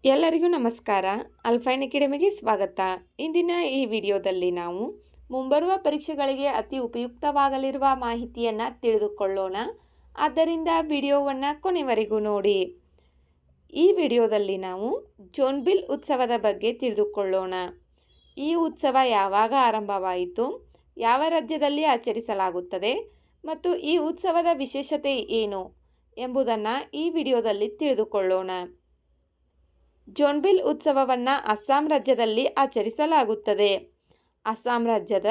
ಎಲ್ಲರಿಗೂ ನಮಸ್ಕಾರ. ಅಲ್ಫೈನ್ ಅಕಾಡೆಮಿಗೆ ಸ್ವಾಗತ. ಇಂದಿನ ಈ ವಿಡಿಯೋದಲ್ಲಿ ನಾವು ಮುಂಬರುವ ಪರೀಕ್ಷೆಗಳಿಗೆ ಅತಿ ಉಪಯುಕ್ತವಾಗಲಿರುವ ಮಾಹಿತಿಯನ್ನು ತಿಳಿದುಕೊಳ್ಳೋಣ. ಆದ್ದರಿಂದ ವಿಡಿಯೋವನ್ನು ಕೊನೆವರೆಗೂ ನೋಡಿ. ಈ ವಿಡಿಯೋದಲ್ಲಿ ನಾವು ಜೋನ್ಬಿಲ್ ಉತ್ಸವದ ಬಗ್ಗೆ ತಿಳಿದುಕೊಳ್ಳೋಣ. ಈ ಉತ್ಸವ ಯಾವಾಗ ಆರಂಭವಾಯಿತು, ಯಾವ ರಾಜ್ಯದಲ್ಲಿ ಆಚರಿಸಲಾಗುತ್ತದೆ ಮತ್ತು ಈ ಉತ್ಸವದ ವಿಶೇಷತೆ ಏನು ಎಂಬುದನ್ನು ಈ ವಿಡಿಯೋದಲ್ಲಿ ತಿಳಿದುಕೊಳ್ಳೋಣ. ಜೋನ್ಬಿಲ್ ಉತ್ಸವವನ್ನು ಅಸ್ಸಾಂ ರಾಜ್ಯದಲ್ಲಿ ಆಚರಿಸಲಾಗುತ್ತದೆ. ಅಸ್ಸಾಂ ರಾಜ್ಯದ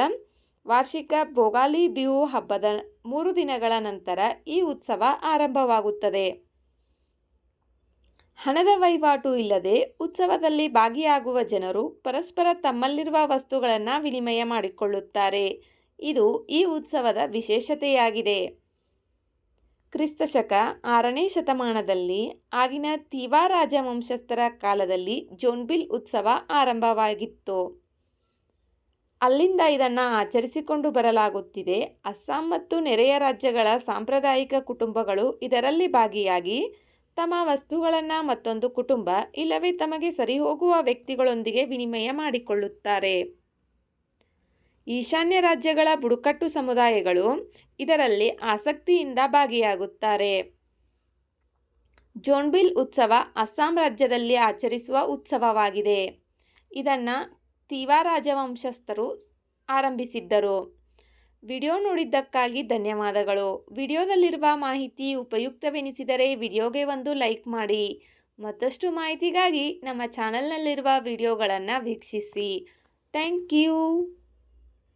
ವಾರ್ಷಿಕ ಭೋಗಾಲಿ ಬಿಹು ಹಬ್ಬದ 3 ದಿನಗಳ ನಂತರ ಈ ಉತ್ಸವ ಆರಂಭವಾಗುತ್ತದೆ. ಹಣದ ವಹಿವಾಟು ಇಲ್ಲದೆ ಉತ್ಸವದಲ್ಲಿ ಭಾಗಿಯಾಗುವ ಜನರು ಪರಸ್ಪರ ತಮ್ಮಲ್ಲಿರುವ ವಸ್ತುಗಳನ್ನು ವಿನಿಮಯ ಮಾಡಿಕೊಳ್ಳುತ್ತಾರೆ. ಇದು ಈ ಉತ್ಸವದ ವಿಶೇಷತೆಯಾಗಿದೆ. ಕ್ರಿಸ್ತಶಕ 6ನೇ ಶತಮಾನದಲ್ಲಿ ಆಗಿನ ತಿವಾ ರಾಜವಂಶಸ್ಥರ ಕಾಲದಲ್ಲಿ ಜೋನ್ಬಿಲ್ ಉತ್ಸವ ಆರಂಭವಾಗಿತ್ತು. ಅಲ್ಲಿಂದ ಇದನ್ನು ಆಚರಿಸಿಕೊಂಡು ಬರಲಾಗುತ್ತಿದೆ. ಅಸ್ಸಾಂ ಮತ್ತು ನೆರೆಯ ರಾಜ್ಯಗಳ ಸಾಂಪ್ರದಾಯಿಕ ಕುಟುಂಬಗಳು ಇದರಲ್ಲಿ ಭಾಗಿಯಾಗಿ ತಮ್ಮ ವಸ್ತುಗಳನ್ನು ಮತ್ತೊಂದು ಕುಟುಂಬ ಇಲ್ಲವೇ ತಮಗೆ ಸರಿಹೋಗುವ ವ್ಯಕ್ತಿಗಳೊಂದಿಗೆ ವಿನಿಮಯ ಮಾಡಿಕೊಳ್ಳುತ್ತಾರೆ. ಈಶಾನ್ಯ ರಾಜ್ಯಗಳ ಬುಡಕಟ್ಟು ಸಮುದಾಯಗಳು ಇದರಲ್ಲಿ ಆಸಕ್ತಿಯಿಂದ ಭಾಗಿಯಾಗುತ್ತಾರೆ. ಜೋನ್ಬಿಲ್ ಉತ್ಸವ ಅಸ್ಸಾಂ ರಾಜ್ಯದಲ್ಲಿ ಆಚರಿಸುವ ಉತ್ಸವವಾಗಿದೆ. ಇದನ್ನು ತಿವಾ ರಾಜವಂಶಸ್ಥರು ಆರಂಭಿಸಿದ್ದರು. ವಿಡಿಯೋ ನೋಡಿದ್ದಕ್ಕಾಗಿ ಧನ್ಯವಾದಗಳು. ವಿಡಿಯೋದಲ್ಲಿರುವ ಮಾಹಿತಿ ಉಪಯುಕ್ತವೆನಿಸಿದರೆ ವಿಡಿಯೋಗೆ ಒಂದು ಲೈಕ್ ಮಾಡಿ. ಮತ್ತಷ್ಟು ಮಾಹಿತಿಗಾಗಿ ನಮ್ಮ ಚಾನಲ್ನಲ್ಲಿರುವ ವಿಡಿಯೋಗಳನ್ನು ವೀಕ್ಷಿಸಿ. Thank you.